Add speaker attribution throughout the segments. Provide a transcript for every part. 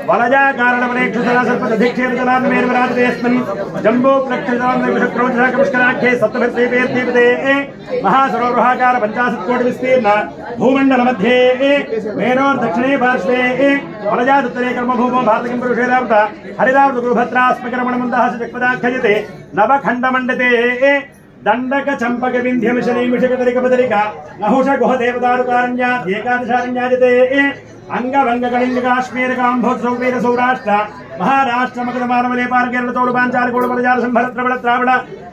Speaker 1: वलजा कारणमनेक्षुसरा सर्पदधिक्षेत्रजलान्मेर्वराजतेऽस्मिन् जम्बो प्लक्षितरान्विषक्रोधराकपुष्कराख्ये सप्तभिर्दीपेर्दीपते महासरोवृहाकार 50 कोटि विस्तीर्ण भूमण्डलमध्ये मेनोर्दक्षिणे पार्श्वे वलजादुत्तरे कर्मभूमो भारतकिं पुरुषेरावृत हरिदावृतगुरुभद्रास्मकरमणमन्दः जगपदाख्यजते नवखण्डमण्डते दंडक चंपक विंध्य मिशनी मिषकतरिक बदरिक नहुष गुह देवदारुकारण्या एकादशारण्याजते अंगभंग कलिंग काश्मीर कांभोज सौवीर सौराष्ट्र महाराष्ट्र मगध मानवले पार केरल तोड़ पांचाल कोड़ बलजार संभर त्रवड़ त्रावड़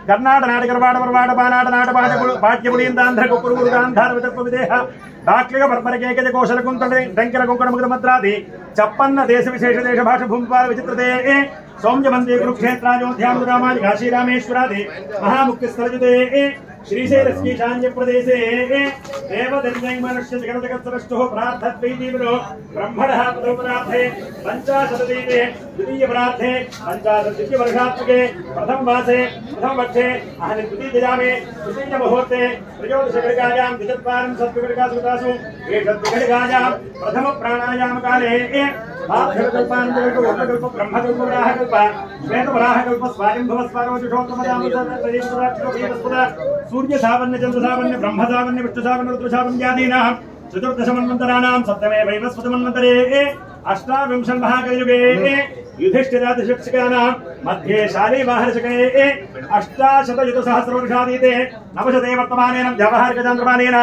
Speaker 1: कर्नाटक नाटक करवाड़ परवाड़ बानाट नाट पाट्य पुलिंदांध्र कुपुरुगुरु गांधार विदर्भ विदेह दाक्लिक परपर केकज कौशल कुंतले डंकर कुंकण मगध मद्रादि चप्पन्न देश विशेष देश भाषा भूमिपाल विचित्रते सौम्यमंदी कुरुक्षेत्रायोध्याम रामाज काशी रामेश्वरादि महामुख्यस्थलजुते श्रीशैलस्की शान्य प्रदेशे देवदर्शनं मनुष्य जगतगतरष्टो प्रार्थद्वैदीवनो ब्रह्मणः पदोपराधे पंचाशतदीपे द्वितीय पराधे पंचाशद्वितीय वर्षात्मके प्रथम मासे प्रथम पक्षे अहनि द्वितीयजामे द्वितीय मुहूर्ते त्रयोदशघटिकायां द्विचत्वारिं सत्त्वघटिकासु एषद्घटिकायां प्रथम प्राणायाम काले बाध्यकल्पान्तकल्प वर्णकल्प ब्रह्मकल्प वराहकल्प श्वेतवराहकल्प स्वायंभव स्वारोचिषोत्तमदामोदर सूर्य सावन्य चंद्र सावन्य ब्रह्म सावन्य विष्णु सावन्य रुद्र सावन्यादीनां चतुर्दश मन्वन्तराणां सप्तमे वैवस्वत मन्वन्तरे अष्टाविंशन् महाकलियुगे युधिष्ठिरादिशिक्षकानां मध्ये शालीवाहनचक्रे अष्टाशतयुतसहस्रवर्षातीते नवशते वर्तमानेन व्यावहारिकचान्द्रमानेन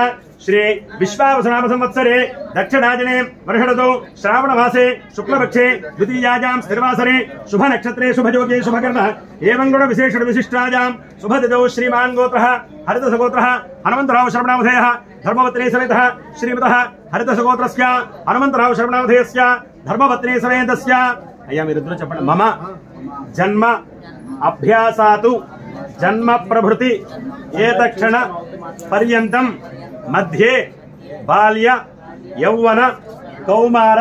Speaker 1: श्री विश्वावसुनाम संवत्सरे दक्षिणायने वर्षऋतौ श्रावणमासे शुक्लपक्षे द्वितीयायां स्थिरवासरे शुभ नक्षत्रे शुभयोगे शुभकर्मः एवं गुण विशेष विशिष्टायां शुभतिथौ श्रीमान् गोत्रः हरितसगोत्रः हनुमन्तराव शर्मणामधेयः धर्मपत्नी समेतः श्रीमतः हरितसगोत्रस्य हनुमन्तराव शर्मणामधेयस्य धर्मपत्नी समेतस्य अय्या मीरिద్దరూ చెప్పండి मम जन्म अभ्यासातु जन्म प्रभृति एतक्षण पर्यन्तं मध्ये बाल्य यौवन कौमार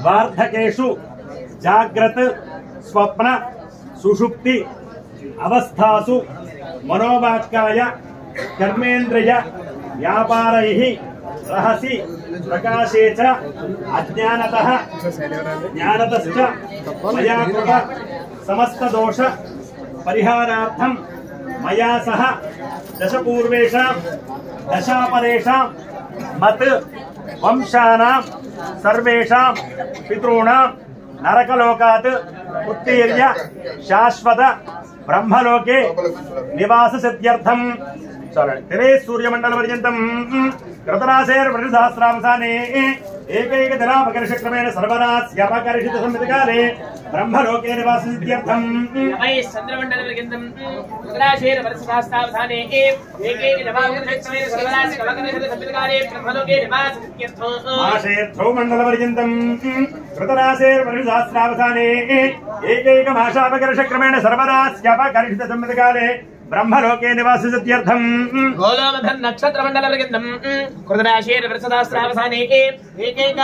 Speaker 1: वार्धकेषु जाग्रत स्वप्न सुषुप्ति अवस्थासु मनोवाक्काय कर्मेन्द्रिय व्यापारैः रहसि प्रकाशे च अज्ञानतः ज्ञानतश्च मया कृत समस्त दोष परिहारार्थं मया सह दशपूर्वेषां दशापरेषां मत् वंशानां सर्वेषां पितॄणां नरकलोकात् उत्तीर्य शाश्वत ब्रह्मलोके निवास सिद्ध्यर्थं तेरे सूर्यमंडल पर्यन्तं कृतराशेर्वृषसहस्रावसाने एकैकजनापकर्षक्रमेण सर्वरास्यापकर्षित संवितकाले ब्रह्मलोके निवास सिद्ध्यर्थं
Speaker 2: चंद्रमंडल पर्यन्तं कृतराशेर्वृषसहस्रावसाने एकैकजनापकर्षक्रमेण सर्वरास्यापकर्षित संवितकाले ब्रह्मलोके निवास सिद्ध्यर्थं
Speaker 1: मासेऽर्थौ मंडल पर्यन्तं कृतराशेर्वृषसहस्रावसाने एकैकमासापकर्षक्रमेण सर्वरास्यापकर्षित संवितकाले ब्रह्मलोके निवास सिद्ध्यर्थं
Speaker 2: गोलोमधन नक्षत्र मंडल पर्यन्तं कृतराशेर्वृषसहस्रावसाने एकैक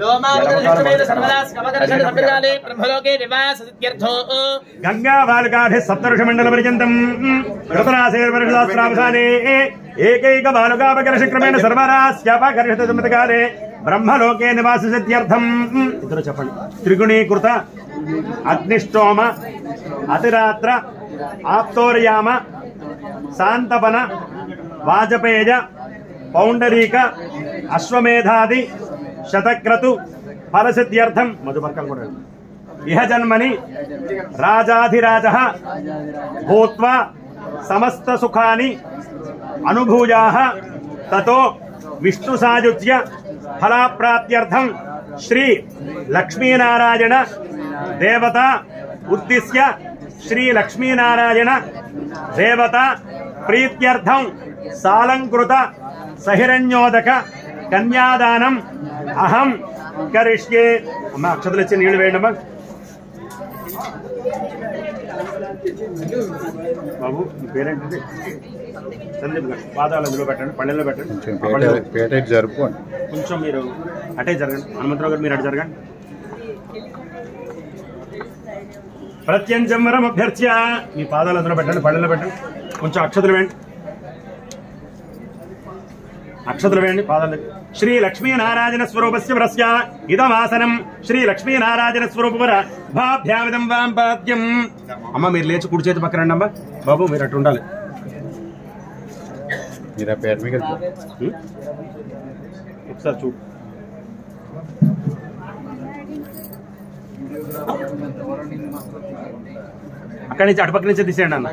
Speaker 2: लोमावृषसमेत सर्वरास्यापकर्षित संवितकाले ब्रह्मलोके निवास सिद्ध्यर्थं
Speaker 1: गंगा बालकाधे सप्तऋषि मंडल पर्यन्तं कृतराशेर्वृषसहस्रावसाने एकैक बालकापकर्षक्रमेण सर्वरास्यापकर्षित संवितकाले ब्रह्मलोके निवास सिद्ध्यर्थं इतरो చెప్పండి त्रिगुणीकृत अग्निष्टोम अतिरात्र आप्तोर्याम शांतपन वाजपेय पौंडरीक अश्वमेधादि शतक्रतु फलसिद्ध्यर्थं मधुपर्कं इह जन्मनि राजाधिराजः भूत्वा समस्त सुखानि अनुभूयाः ततो विष्णु सायुज्य फलाप्राप्त्यर्थं श्री लक्ष्मीनारायण देवता उद्दिश्य श्री लक्ष्मीनारायण देवता प्रीत्यर्थं सालंकृत सहिरण्योदक कन्यादानम अहम करिष्ये अम्मा अक्षतलु इच्చి నీళ్లు వేయండి అమ్మా బాబు మీ పేరేంటి సందీప్ గారు పాదాలు అందులో పెట్టండి పళ్ళెల్లో పెట్టండి
Speaker 3: పేట జరుపుకోండి
Speaker 1: కొంచెం మీరు అటే జరగండి హనుమంతరావు గారు మీరు అటు జరగండి प्रत्यंजमरम अभ्यर्थ्य మీ పాదాలు అందులో పెట్టండి పళ్ళెల్లో పెట్టండి కొంచెం అక్షతలు వేయండి పాదాల దగ్గర శ్రీ లక్ష్మీనారాయణ స్వరూపస్య వరస్య ఇదమాసనం శ్రీ లక్ష్మీనారాయణ స్వరూపవర భాభ్యామిదం వాంపాద్యం. అమ్మ మీరు లేచి కుడి చేతి పక్కన రండి అమ్మ. బాబు మీరు అటు ఉండాలి. ఒకసారి చూడు. అక్కడి నుంచి అటుపక్క నుంచి తీసేయండి అన్న.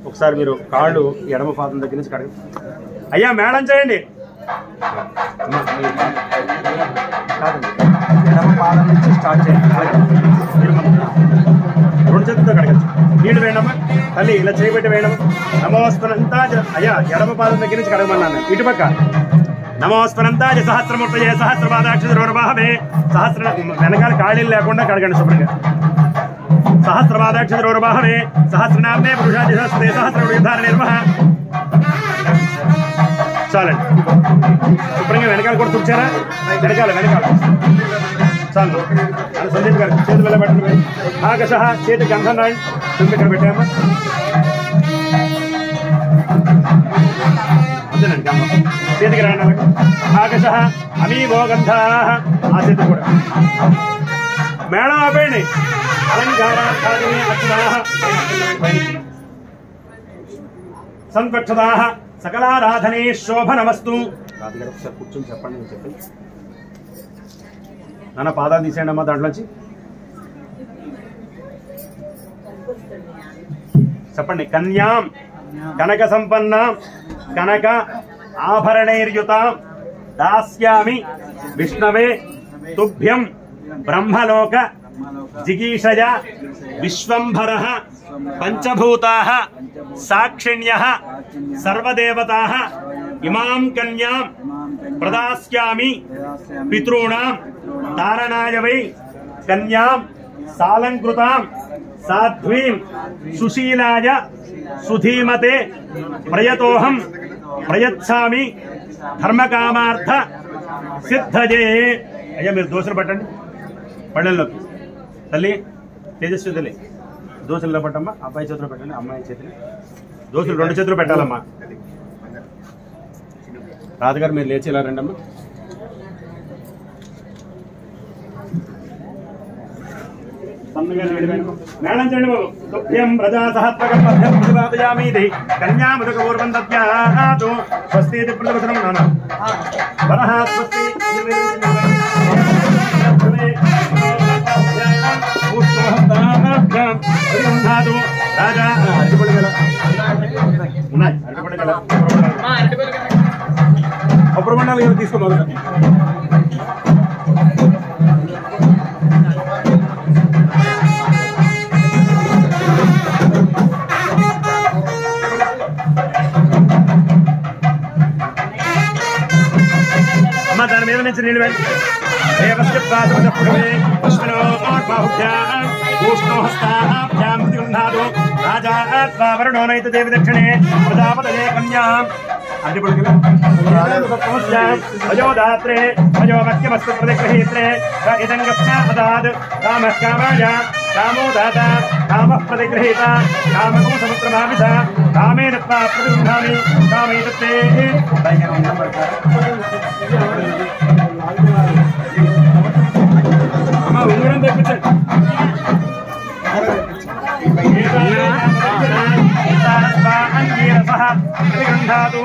Speaker 1: ఒకసారి మీరు కాళ్ళు ఎడమ పాదం దగ్గర నుంచి కడగండి. అయ్యా మేడం చేయండి. ఎడమ పాదం నుంచి స్టార్ట్ చేయండి. రెండు చేతులతో కడగచ్చు. నీళ్ళు వేయడమ్మా. తల్లి ఇలా చేయబెట్టి వేయడమ్మా. నమోస్తనంతా అయ్యా ఎడమ పాదం దగ్గర నుంచి కడగమన్నాను. ఇటుపక్క నమోస్తనంతాజ సహస్రమూర్తయే సహస్రపాదాక్షరవరవాహవే. సహస్ర వెనకాల ఖాళీలు లేకుండా కడగండి శుభ్రంగా. సహస్రపాదాక్షరవరవాహవే సహస్రనామే పురుషాది సహస్రే సహస్రధార నిర్వహ. చాలండి. శుభ్రంగా వెనకాల కూడా తుడిచారా? వెనకాల చాలు. అని సందీప్ గారు చేతి వెళ్ళ పెట్టండి. ఆకాశ చేతి గంధం రాయండి. తుమ్మి ఇక్కడ పెట్టామా? అంతేనండి గంధం చేతికి రాయండి. ఆకాశ అమీవో గంధ. ఆ చేతి కూడా మేడం ఆపేయండి. సంపక్షదా సకలారాధనే శోభనమస్తు. రాజుగారు ఒకసారి కూర్చొని చెప్పండి. నేను చెప్పండి నాన్న. పాదాలు తీసేయండి అమ్మా దాంట్లోంచి. చెప్పండి. కన్యాం కనక సంపన్నాం కనక ఆభరణైర్యుతాం దాస్యామి విష్ణవే తుభ్యం బ్రహ్మలోక జిగీషయ విశ్వంభరః పంచభూతాః సాక్షిణ్యః సర్వదేవతాః ఇమాం కన్యాం ప్రదాస్యామి పితॄణాం తారణాయ వై కన్యాం సాలంకృతాం సాధ్వీం సుశీలాయ సుధీమతే ప్రయతోహం ప్రయచ్ఛామి ధర్మకామార్థ సిద్ధజే. అయ్యా మీరు దోశలు పట్టండి పళ్ళల్లోకి. తల్లి తేజస్వి తల్లి దోశల్లో పట్టమ్మా. అబ్బాయి చేతిలో పెట్టండి. అమ్మాయి చేతిని దోశలు రెండు చేతులు పెట్టాలమ్మా. రాజుగారు మీరు లేచి ఇలా రండి అమ్మా. మేడం చేయండి బాబు. తుభ్యం ప్రజా సహస్రకల్పభ్యం ప్రతిపాదయామీతి కన్యాముదకపూర్వం దద్యాతు. స్వస్తి ప్రతివచనం నాన్న వరః స్వస్తి. రాజా అరటిపడి గల ఉన్నాయి. అరటిపడి గల కొబ్బరి బండాలు తీసుకోవాలి. అమ్మ దాని మీద నుంచి నీళ్ళు వెళ్ళి రాజా వరుణో నైత దేవి దక్షిణే ప్రజాపతయే కన్యాం. అయోదాత్రే అయోమత్యమస్తు ప్రతిగృహీత్రే ఇదంగస్యాదాద్ కామః కామాయ కామో దాత కామః ప్రతిగృహీత కామకో సముద్రమావిధ కామేన త్వా ప్రతిగృహామి కామైతత్తే. అమ్మ ఉంగరం తెప్పించండి. గంధాదు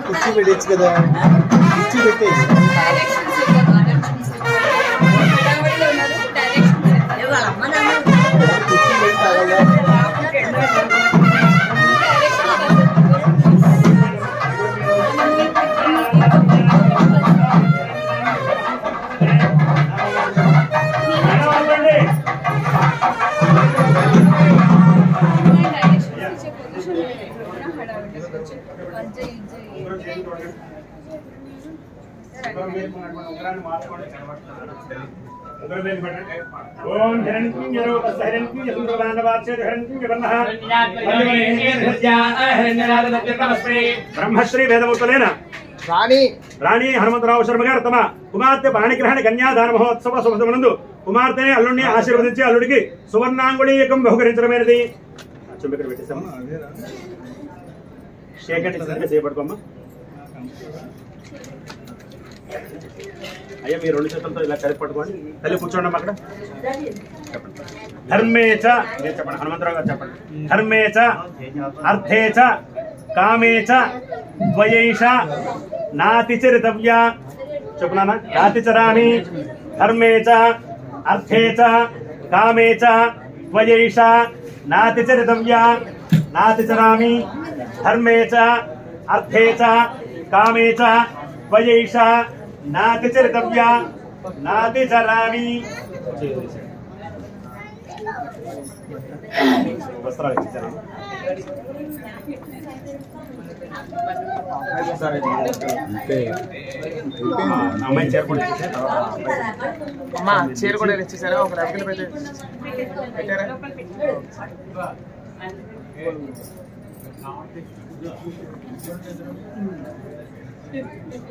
Speaker 4: కుర్చీ పెట్టచ్చు కదా. కుర్చీ పెట్టే
Speaker 5: One day
Speaker 1: ఓం హిరణ్యరో బ్రహ్మశ్రీ వేదముతులేన రాణి హనుమంతరావు శర్మ గారు తమ కుమార్తె పాణిగ్రహణ కన్యాదాన మహోత్సవ శుభమునందు కుమార్తెని అల్లుడిని ఆశీర్వదించి అల్లుడికి సువర్ణాంగుళీయకం బహుకరించడమైనది. చుంబికలు పెట్టేసాము. షేకండి చేపట్టుకోమ్మా. అయ్యా మీరు రెండు చేతులతో ఇలా కలిపి పట్టుకోండి. తల్లి కూర్చోండి అక్కడ. ధర్మేచ మీరు చెప్పండి. హనుమంతరావు గారు చెప్పండి. ధర్మేచ అర్థేచ కామేచ ద్వయైష నాతిచరితవ్య. చెప్పునా? నాతిచరామి. ధర్మేచ అర్థేచ కామేచ ద్వయైష నాతిచరితవ్య. నాతిచరామి. ధర్మేచ అర్థేచ కామేచ ద్వయైష నాతిచరితవ్య. నాతిచరామి. వస్త్రాలు ఇచ్చారు. అమ్మాయి చీర కూడా
Speaker 2: అమ్మా చీర కూడా ఇచ్చేసారా? ఒక రవికలు పెట్టారా?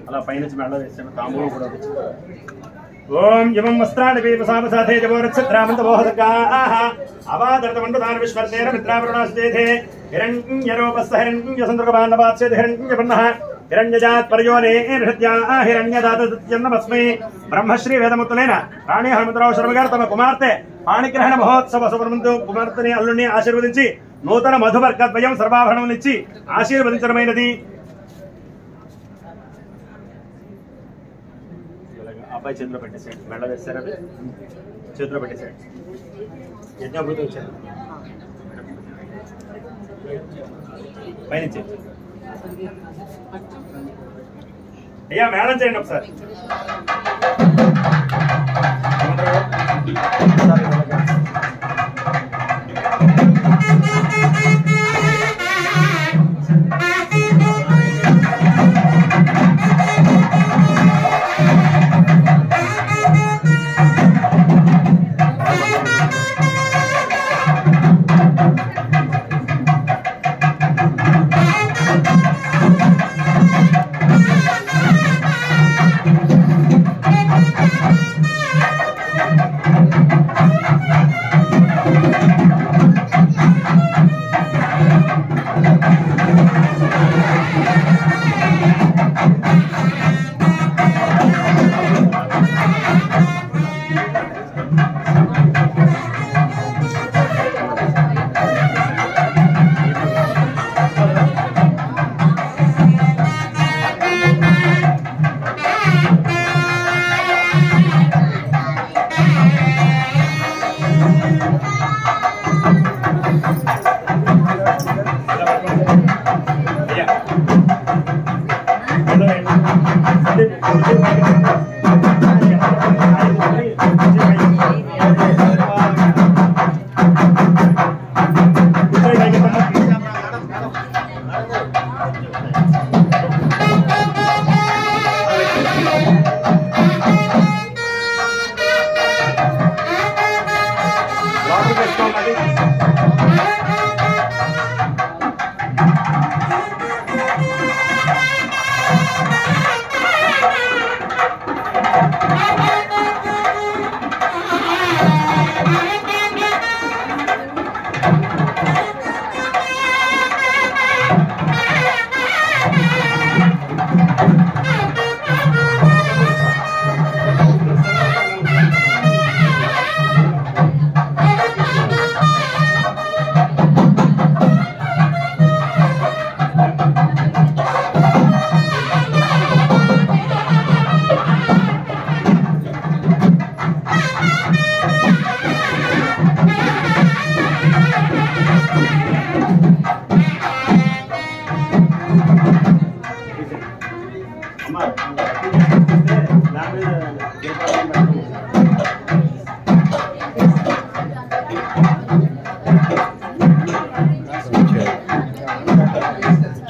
Speaker 1: అలా పైనుంచి మెడ వేసాను. తాంబూలం కూడా ఓం యమం వస్త్రాణి వీపసామసాధే జవోరక్షత్రామంతమోహసర్గాః అవాదర్తమండదాన విశ్వర్తేన మిత్రావరుణాశ్చేధే హిరణ్యరూపస్థ హిరణ్యసందృగమాన్నవాత్సేధ హిరణ్యవర్ణః హిరణ్యజాత్ పరయోనే నిషద్యాః హిరణ్యదాతస్మై. బ్రహ్మశ్రీ వేదముతులైన రాణి హనుమంతరావు శర్మ గారు తమ కుమార్తె పాణిగ్రహణ మహోత్సవ శుభమునందు కుమార్తెని అల్లుడిని ఆశీర్వదించి నూతన మధువర్గద్వయం సర్వాభరణములిచ్చి ఆశీర్వదించడమైనది. అబ్బాయి చేతిలో పెట్టేసాడు. మెడ వేస్తారు. అది చేతిలో పెట్టేసాడు. యజ్ఞాభూతం వచ్చారు పైనుంచి. అయ్యా మేడం చేయండి ఒకసారి.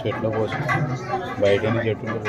Speaker 3: చెట్లు పోసి బయట చెట్లు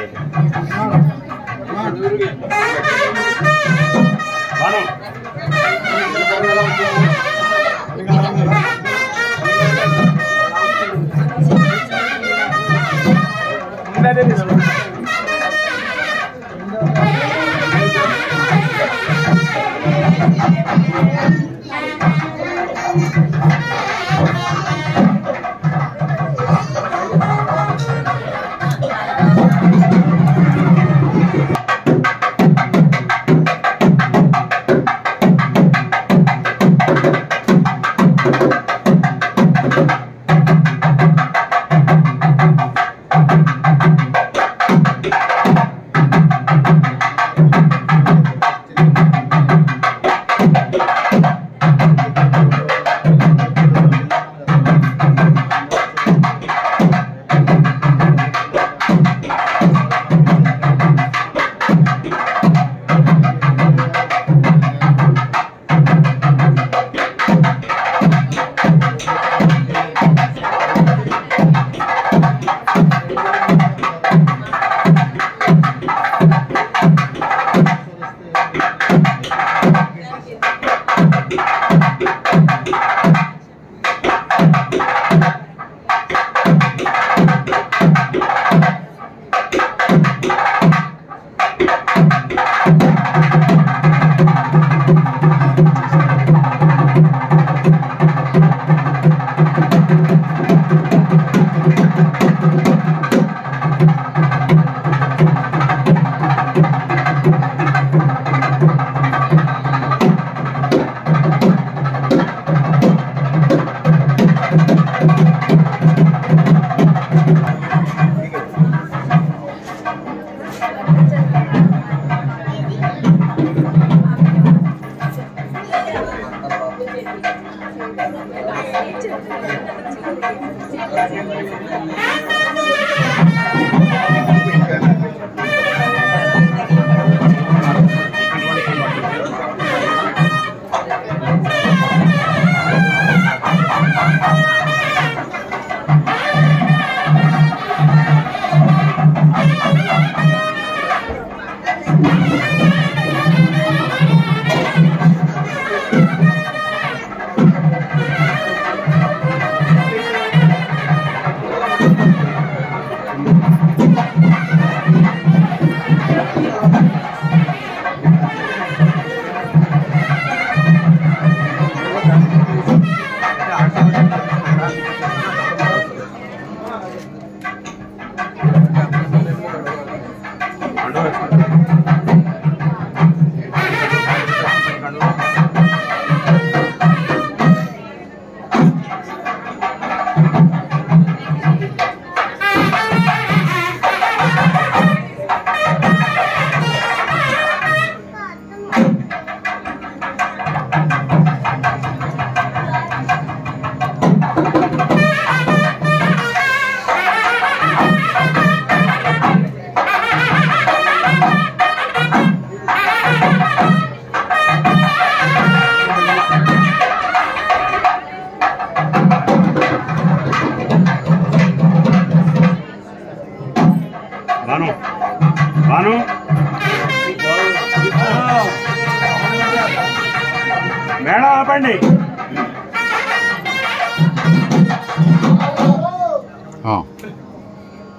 Speaker 1: మేడం ఆపండి.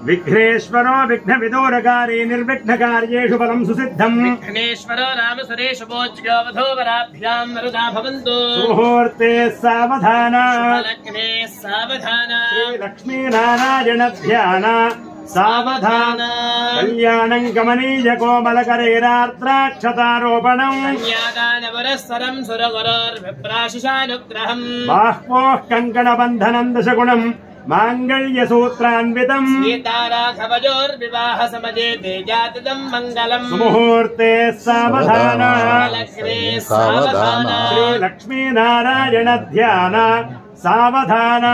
Speaker 1: విఘ్నేశ్వరో విఘ్న విదూరకారీ నిర్విఘ్నకార్యేషు బలం సుసిద్ధం.
Speaker 2: విఘ్నేశ్వరో నామ సురేషు భోజ్యో వధూవరాభ్యాం వరుదా భవంతు.
Speaker 1: సుముహూర్తే సావధాన
Speaker 2: లగ్నే సావధాన.
Speaker 1: శ్రీ లక్ష్మీనారాయణ ధ్యాన సావధాన. కళ్యాణం గమనీయ కోమలకరేరార్ద్రాక్షతారోపణం.
Speaker 2: కన్యాదానవరస్సరం సురగురోర్విప్రాశిషానుగ్రహం.
Speaker 1: బాహ్వోః కంకణబంధనం దశగుణం మాంగళ్యసూత్రాన్వితం.
Speaker 2: సీతారాఘవజోర్వివాహ సమజే తేజాతిదం మంగళం.
Speaker 1: సుముహూర్తే సావధాన
Speaker 2: లగ్నే సావధాన.
Speaker 1: శ్రీ లక్ష్మీనారాయణ ధ్యాన సావధాన.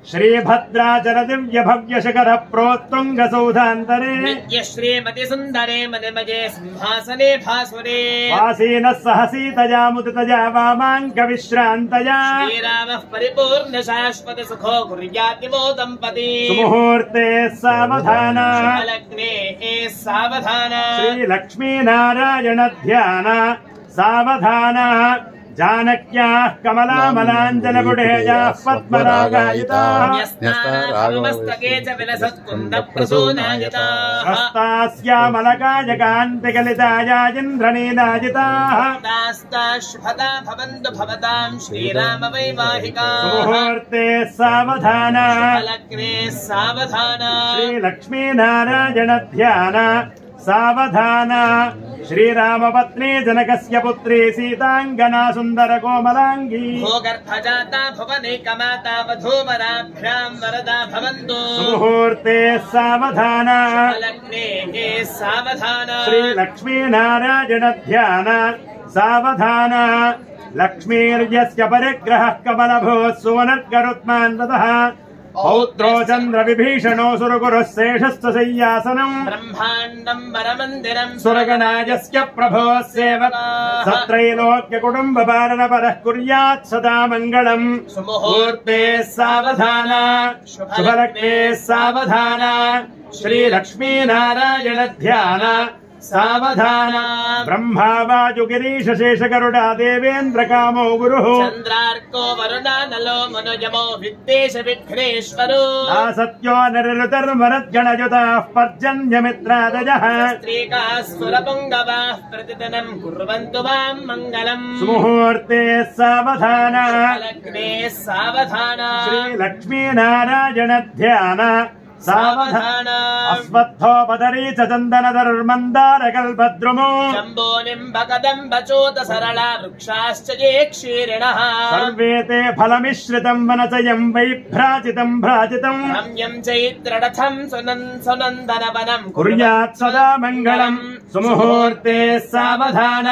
Speaker 1: श्रीभद्राचल दिव्य भव्य शिखर प्रोत्तुंग सौधान्तरे
Speaker 2: नित्य श्रीमति सुन्दरे मनिमये सिंहासने भासुरे
Speaker 1: वासीनः सह सीतया मुदितया वामाङ्क विश्रान्तया
Speaker 2: श्रीरामः परिपूर्ण शाश्वत सुखो कुर्यात् वो दम्पती
Speaker 1: सुमुहूर्ते सावधान
Speaker 2: शुभलग्ने सावधान
Speaker 1: श्रीलक्ष्मी नारायण ध्यान सावधान जानक्याः कमलामलाञ्जनपुटेयाः पद्मरागायिताः
Speaker 2: न्यस्तामस्तके च विलसत्कुन्दप्रसूनायिताः
Speaker 1: हस्तास्यामलकायकान्तिकलिताया इन्द्रनीलायिताः
Speaker 2: तास्ताश्भता भवन्तु भवतां श्रीराम वैवाहिकाः
Speaker 1: मुहूर्ते सावधान
Speaker 2: शुभलग्ने सावधान
Speaker 1: श्रीलक्ष्मी नारायण ध्यान सावधान श्रीरामपत्नी जनकस्य पुत्री सीतांगना सुंदर कोमलांगी
Speaker 2: भोगर्भजाता भुवनैकमाता वधूवराभ्यां वरदा भवन्तु
Speaker 1: मुहूर्ते सावधान
Speaker 2: शुभलग्ने सावधान
Speaker 1: श्रीलक्ष्मी नारायण ध्यान सावधान लक्ष्मीर्यस्य परिग्रहः कमलभूः सुवनर्गरुत्मान्ततः पौत्रो चन्द्र विभीषणो सुरगुरुः शेषश्च शय्यासनम्
Speaker 2: ब्रह्माण्डं वरमन्दिरं
Speaker 1: सुरगणायस्य प्रभोः सेवकः सत्रैलोक्य कुटुम्ब पालन परः कुर्यात् सदा मङ्गलम् मुहूर्ते सावधान शुभलग्ने सावधान श्रीलक्ष्मी नारायण ध्यान सावधान ब्रह्मा वायुगिरीश शेषगरुडा देवेन्द्र कामो गुरुः
Speaker 2: चन्द्रार्को वरुणानलो मनुजमो विद्वेष विघ्नेश्वरो
Speaker 1: सत्यो नररुतर्मरद्गणयुताः पर्जन्यमित्रादयः
Speaker 2: स्त्रीकाः सुरपुङ्गवाः प्रतिदिनं कुर्वन्तु वां मङ्गलम्
Speaker 1: सुमुहूर्ते सावधान
Speaker 2: शुभलग्ने सावधान
Speaker 1: श्रीलक्ष्मी नारायण ध्यान सावधान अश्वत्थोपदरी च चन्दन धर्मन्दार कल्पद्रुमो
Speaker 2: जम्बो निम्बकदम्ब चोत सरला वृक्षाश्च ये क्षीरिणः
Speaker 1: सर्वे ते फलमिश्रितम् वनचयम् वैभ्राजितम् भ्राजितम्
Speaker 2: रम्यं चैत्ररथं सुनन्दनवनं
Speaker 1: कुर्यात् सदा मङ्गलम् सुमुहूर्ते सावधान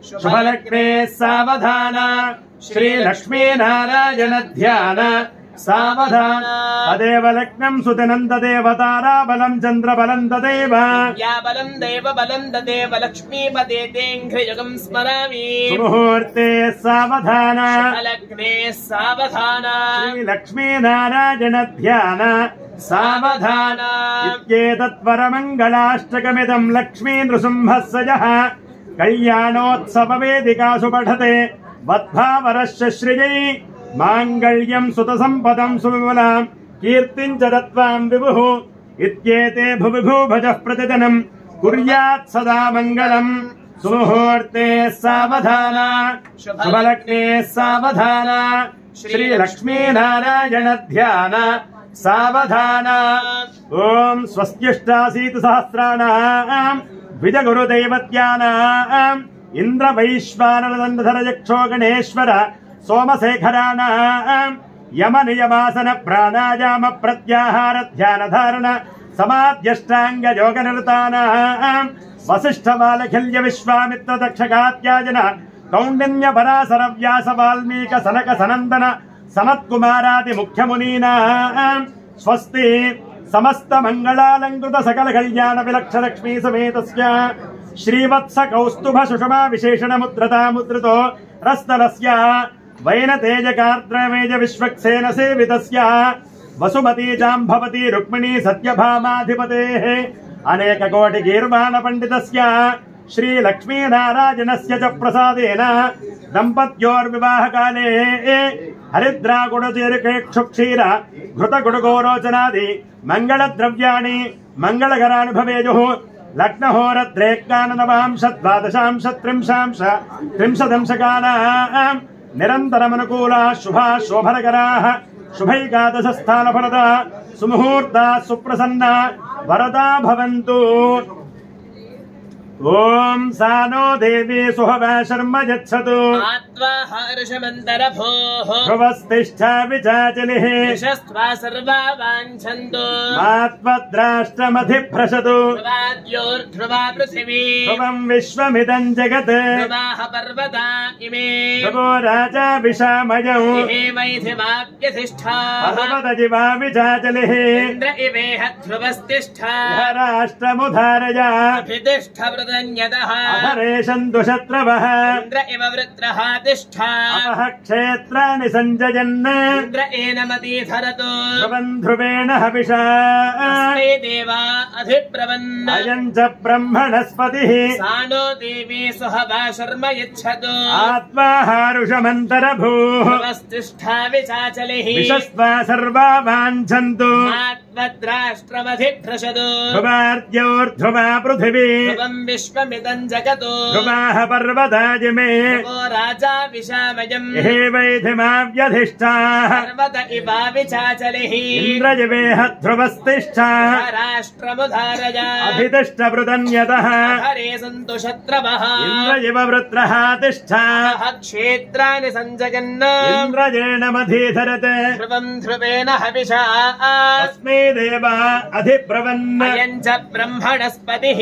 Speaker 1: शुभलग्ने सावधान श्रीलक्ष्मी नारायण ध्यान सावधान तदेव लग्नम् सुतिनम् तदेव ताराबलम् चन्द्रबलम् तदेव
Speaker 2: या बलं देव बलं तदेव लक्ष्मीपते तेऽङ्घ्रियुगम् स्मरामि
Speaker 1: सुमुहूर्ते सावधान
Speaker 2: शुभलग्ने सावधान
Speaker 1: श्रीलक्ष्मी नारायण ध्यान सावधान इत्येतत्परमङ्गलाष्टकमिदम् लक्ष्मी नृसिंहस्य यः कल्याणोत्सववेदिकासु पठते वद्भावरस्य श्रियै माङ्गल्यम् सुतसम्पदम् सुविमलाम् कीर्तिम् च दत्त्वाम् विभुः इत्येते भुविभूभजः प्रतिदिनम् कुर्यात् सदा मङ्गलम् सुमुहूर्ते सावधान शुभलग्ने सावधान श्रीलक्ष्मी नारायण ध्यान सावधान ॐ स्वस्तिष्ठासीत् सहस्राणाम् द्विजगुरुदैवत्यानाम् इन्द्रवैश्वानरदण्डधर यक्षो गणेश्वर सोमशेखराणाम् यमनियमासन प्राणायाम प्रत्याहार ध्यान धारण समाध्यष्टांग योग निरतानाम् वसिष्ठ बालखिल्य विश्वामित्र दक्षकात्यायन कौंडिन्य पराशर व्यास वाल्मीक सनक सनंदन सनत्कुमारादि मुख्य मुनीनाम् स्वस्ति समस्त मंगलालंकृत सकल कल्याण विलक्ष लक्ष्मी समेतस्य श्रीवत्स कौस्तुभ सुषमा विशेषण मुद्रता मुद्रितो रस्तरस्य वैनतेज कार्द्रमेज विश्वक्सेन सेवितस्य वसुमती जाम्भवती रुक्मिणी सत्यभामाधिपतेः अनेक कोटि गीर्वाण पंडितस्य श्री लक्ष्मी नारायणस्य च प्रसादेन दंपत्योर्विवाह काले हरिद्रा गुडचीरकेक्षुक्षीर घृत गुडगोरोचनादि मंगल द्रव्याणि मंगलकराणि भवेयुः लग्नहोरत्रेकाननवांश द्वादशांश त्रिंशांश त्रिंशदंशकानाम् निरन्तरमनुकूला शुभा शोभनकराः शुभैकादश स्थानफलदा सुमुहूर्ता सुप्रसन्ना वरदा भवन्तु। ఓం సానో దేవి సుహవ శర్మ యచ్చతు
Speaker 2: ఆత్వా హర్షమంతరభోః
Speaker 1: ధ్రువస్తిష్ఠ విచాచలిః
Speaker 2: యశస్త్వా సర్వా వాంఛन्तు
Speaker 1: మాత్వద్రాష్ట్రమధిభ్రశతు
Speaker 2: ధ్రువాద్యోర్ధ్రువా పృథివీ
Speaker 1: ధ్రువం విశ్వమిదం జగత్
Speaker 2: ధ్రువాః పర్వతా ఇమే
Speaker 1: ధ్రువో రాజా విశామయం
Speaker 2: ఇహేవైధిమాప్యధిష్ఠాః
Speaker 1: పర్వతజివా విచాచలిః
Speaker 2: ఇంద్ర ఇవేహ ధ్రువస్తిష్ఠా
Speaker 1: రాష్ట్రముధారయ
Speaker 2: అభితిష్ఠ వృతన్యతః
Speaker 1: అధరేషంతు శత్రవః
Speaker 2: ఇంద్ర ఇవ వృత్రః తిష్ఠా
Speaker 1: అపః క్షేత్రాణి సంజయన్
Speaker 2: ఇంద్ర ఏనమతీధరతు
Speaker 1: ధ్రువం ధ్రువేణ హవిషా
Speaker 2: తస్మై దేవా అధిప్రవన్
Speaker 1: అయం చ బ్రహ్మణస్పతిః
Speaker 2: సానో దేవీ సుహవా శర్మ యచ్చతు
Speaker 1: ఆత్మాహారుషమంతరభూః
Speaker 2: ధ్రువస్తిష్ఠా విచాచలిః
Speaker 1: విశస్వా సర్వా వాంఛन्तు
Speaker 2: మాత్వద్రాష్ట్రమధిభ్రశతు
Speaker 1: ధ్రువార్ద్యోర్ధ్రువా పృథివీ
Speaker 2: ధ్రువం విశ్వమిదం జగతు
Speaker 1: ధ్రువాః పర్వతాజిమే
Speaker 2: ధ్రువో రాజా విశామయం
Speaker 1: ఇహేవైధిమావ్యధిష్ఠాః
Speaker 2: పర్వత ఇవా విచాచలిః
Speaker 1: ఇంద్రజివేహ ధ్రువస్తిష్ఠా
Speaker 2: రాష్ట్రముధారయ
Speaker 1: అభితిష్ఠ వృతన్యతః
Speaker 2: హరే సంతు శత్రవః
Speaker 1: ఇంద్రజివ వృత్రః తిష్ఠా
Speaker 2: క్షేత్రాన్ని సంజగన్న
Speaker 1: ఇంద్రజేణమధీధరతే
Speaker 2: ధ్రువం ధ్రువేణ హవిషా
Speaker 1: తస్మై దేవా అధిబ్రవన్
Speaker 2: అయం చ బ్రహ్మణస్పతిః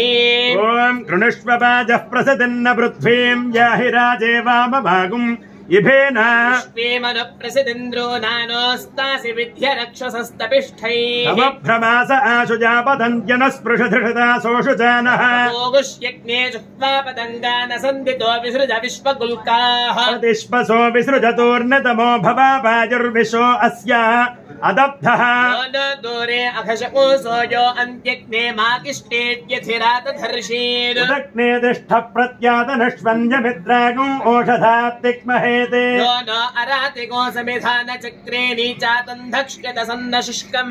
Speaker 1: ఓం కృణుష్వ వాజః ప్రసదన్న పృథ్వీం యాహి రాజే వామభాగుం ఇభేన
Speaker 2: విశ్వేమను ప్రసిదింద్రో నానోస్తాసి విద్య రక్షసస్తపిష్ఠైః
Speaker 1: అవభ్రమాస ఆశుజాపదంత్యన స్పృశధృషదాసోషు జానః
Speaker 2: ఓగుష్యజ్ఞే జుహ్వా పతంగాన సందితో విసృజ విశ్వగుల్కాః
Speaker 1: ప్రతిష్పసో విసృజతోర్నతమో భవాపాజుర్విశో అస్య అదబ్ధః
Speaker 2: యోనో దూరే అఘశకో సోయో అంత్యగ్నే మాకిష్టేత్యథిరాతధర్షీర్
Speaker 1: ఉదగ్నే తిష్ఠ ప్రత్యాతనష్వన్యమిత్రాగం ఓషధాత్తిక్మహేతే
Speaker 2: యోనో అరాతిగో సమిధాన చక్రే నీచాతంధక్ష్యత సన్నశుష్కం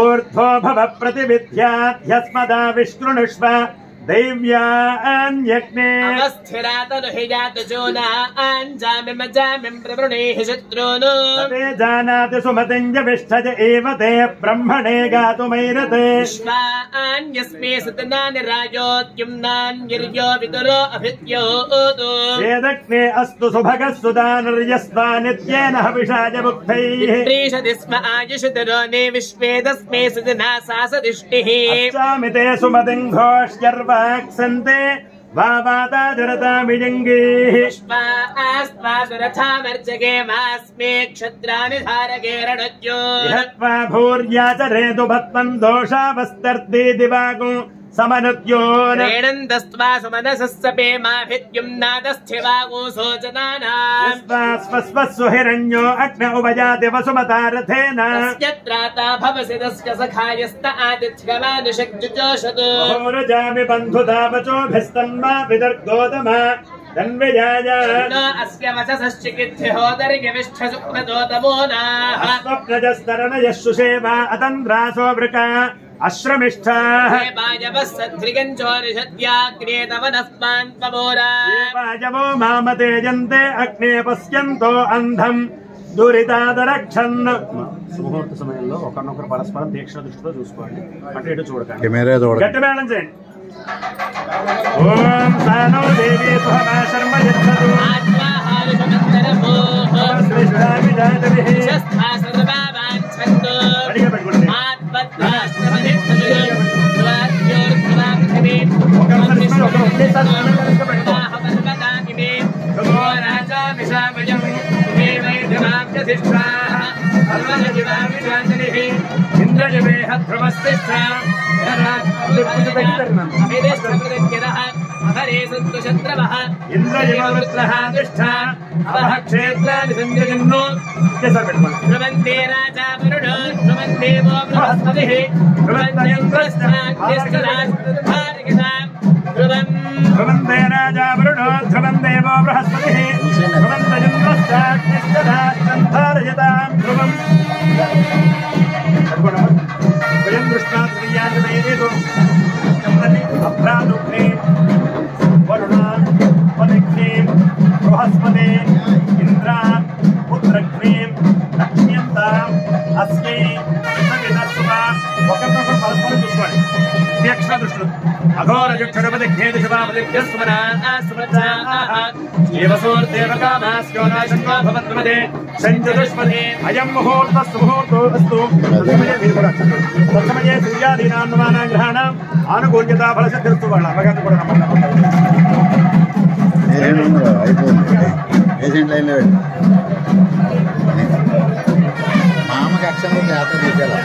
Speaker 1: ఊర్ధ్వో భవ ప్రతివిద్యాధ్యస్మదా విష్ణుష్వ దైవ్యాన్యగ్నే
Speaker 2: అవస్థిరాతనుహిజాత జోనా అంజామిమ జామిం ప్రవృణేః శత్రూన్
Speaker 1: తతే జానాతి సుమతింజవిష్ఠజ ఏవ తే బ్రహ్మణే గాతుమైరతే
Speaker 2: విశ్వాన్యస్మే సుతనాని రాజోద్యుమ్నాన్యర్యో విదురో అభిత్యోతు
Speaker 1: వేదగ్నే అస్తు సుభగः సుదానర్యస్వా నిత్యేన హవిషాజ ముక్తైః
Speaker 2: ప్రీషది స్మ ఆయుషుతరో నే విశ్వే తస్మే సుతనా సాసదిష్టిః
Speaker 1: అచ్చామితే సుమతిం ఘోష్యర్వాక్సంతే వావాతాజరతామిజంగీః
Speaker 2: పుష్పాస్వాసురథామర్చగే మాస్మే క్షత్రాని ధారగే రణజ్యో
Speaker 1: ఇహత్వా భూర్యాచరేతు భత్వం దోషావస్తర్ది దివాగం సమనుద్యోన్
Speaker 2: రేణందస్త్వా సుమనసస్సపే మాభిద్యుమ్నాదస్థివాగో శోచనానాం
Speaker 1: స్వస్వస్సు హిరణ్యో అగ్న ఉపజాతి వసుమతారథేన
Speaker 2: తస్య త్రాతా భవసి తస్య సఖాయస్త ఆతిథ్యమానుషక్జుజోషతు
Speaker 1: హోరుజామి బంధుతావచోభిస్తన్మా విదర్గోతమ తన్విజాయ
Speaker 2: नो अस्य वचसश्चिकित्यहोदर्यविष्ठसुक्रतोतमोनाः
Speaker 1: స్వప్నజస్తరణయः సుషేవా అతంద్రాసో వృక అశ్రమిష్ఠాః
Speaker 2: हे वायवः सद्रिगञ्चोरिषद्याग्ने तव नस्मान् त्वमोरा
Speaker 1: వాజవో మామతేజంతే అగ్నే పశ్యంతో అంధం దురితాదరక్షన్ శుభముహూర్త సమయంలో ఒకరినొకరు పరస్పరం తీక్షణ దృష్టితో చూసుకోండి అటు ఇటు చూడకండి
Speaker 3: కెమెరా చూడండి
Speaker 1: గట్టి మేళం చేయండి ఓం సానో దేవి సుహవా శర్మ యచ్చతు
Speaker 2: आत्माहारिषमन्तरमोः
Speaker 1: శ్రేష్ఠామి జాతవిః
Speaker 2: शस्था सर्वा वाञ्छन्तु
Speaker 1: అడిగా పెట్టుకోండి
Speaker 2: आत्मद्राष्ट्रमधिष्ठिवाद्योर्ध्रुवा पृथिवी राजा विशामयं हे वैद्यमाप्यधिष्ठाः सर्वजजिवामिषाञ्जलिः इन्द्रजवेह ध्रुवस्तिष्ठा हरे सन्तु शत्रवः
Speaker 1: ఇంద్రజవృత్రః తిష్ఠా అవః క్షేత్రాని సంజయన్నో కేసర్ పెట్టుకోండి
Speaker 2: ధ్రువంతే రాజా వరుణో ధ్రువందేవో బృహస్పతిః ధ్రువంత్యంద్రశ్చాద్యశ్చరాజ్ఞాం ధ్రువం
Speaker 1: ధ్రువంతే రాజా వరుణో ధ్రువం దేవో బృహస్పతిః ధ్రువంతజంద్రశ్చాగ్నిశ్చరాజ్ఞాం ధ్రువం స్వయం దృష్ట్యా త్రియాజనైరేదో అభ్రాదుగ్నే వరుణ పదిగ్నే బృహస్పతే ఇంద్ర పుత్రగ్నే లక్ష్మ్యంత అస్యై ఒకరినొకరు పరస్పరం చూసుకోండి తీక్షణ దృష్టిలో అఘో అయం ముహూర్తస్తు ముహూర్తోస్తు తత్సమయే సూర్యాదీనాన్నమానాం గ్రహాణం ఆనుకూల్యతా ఫలసిద్ధిరస్తు. వాళ్ళ అమ్మగారిని కూడా రమ్మన్నారు.
Speaker 3: అయిపోయింది ఏజెంట్ లైన్లో వెళ్ళి మామకి అక్షరం జాతర తీసేలా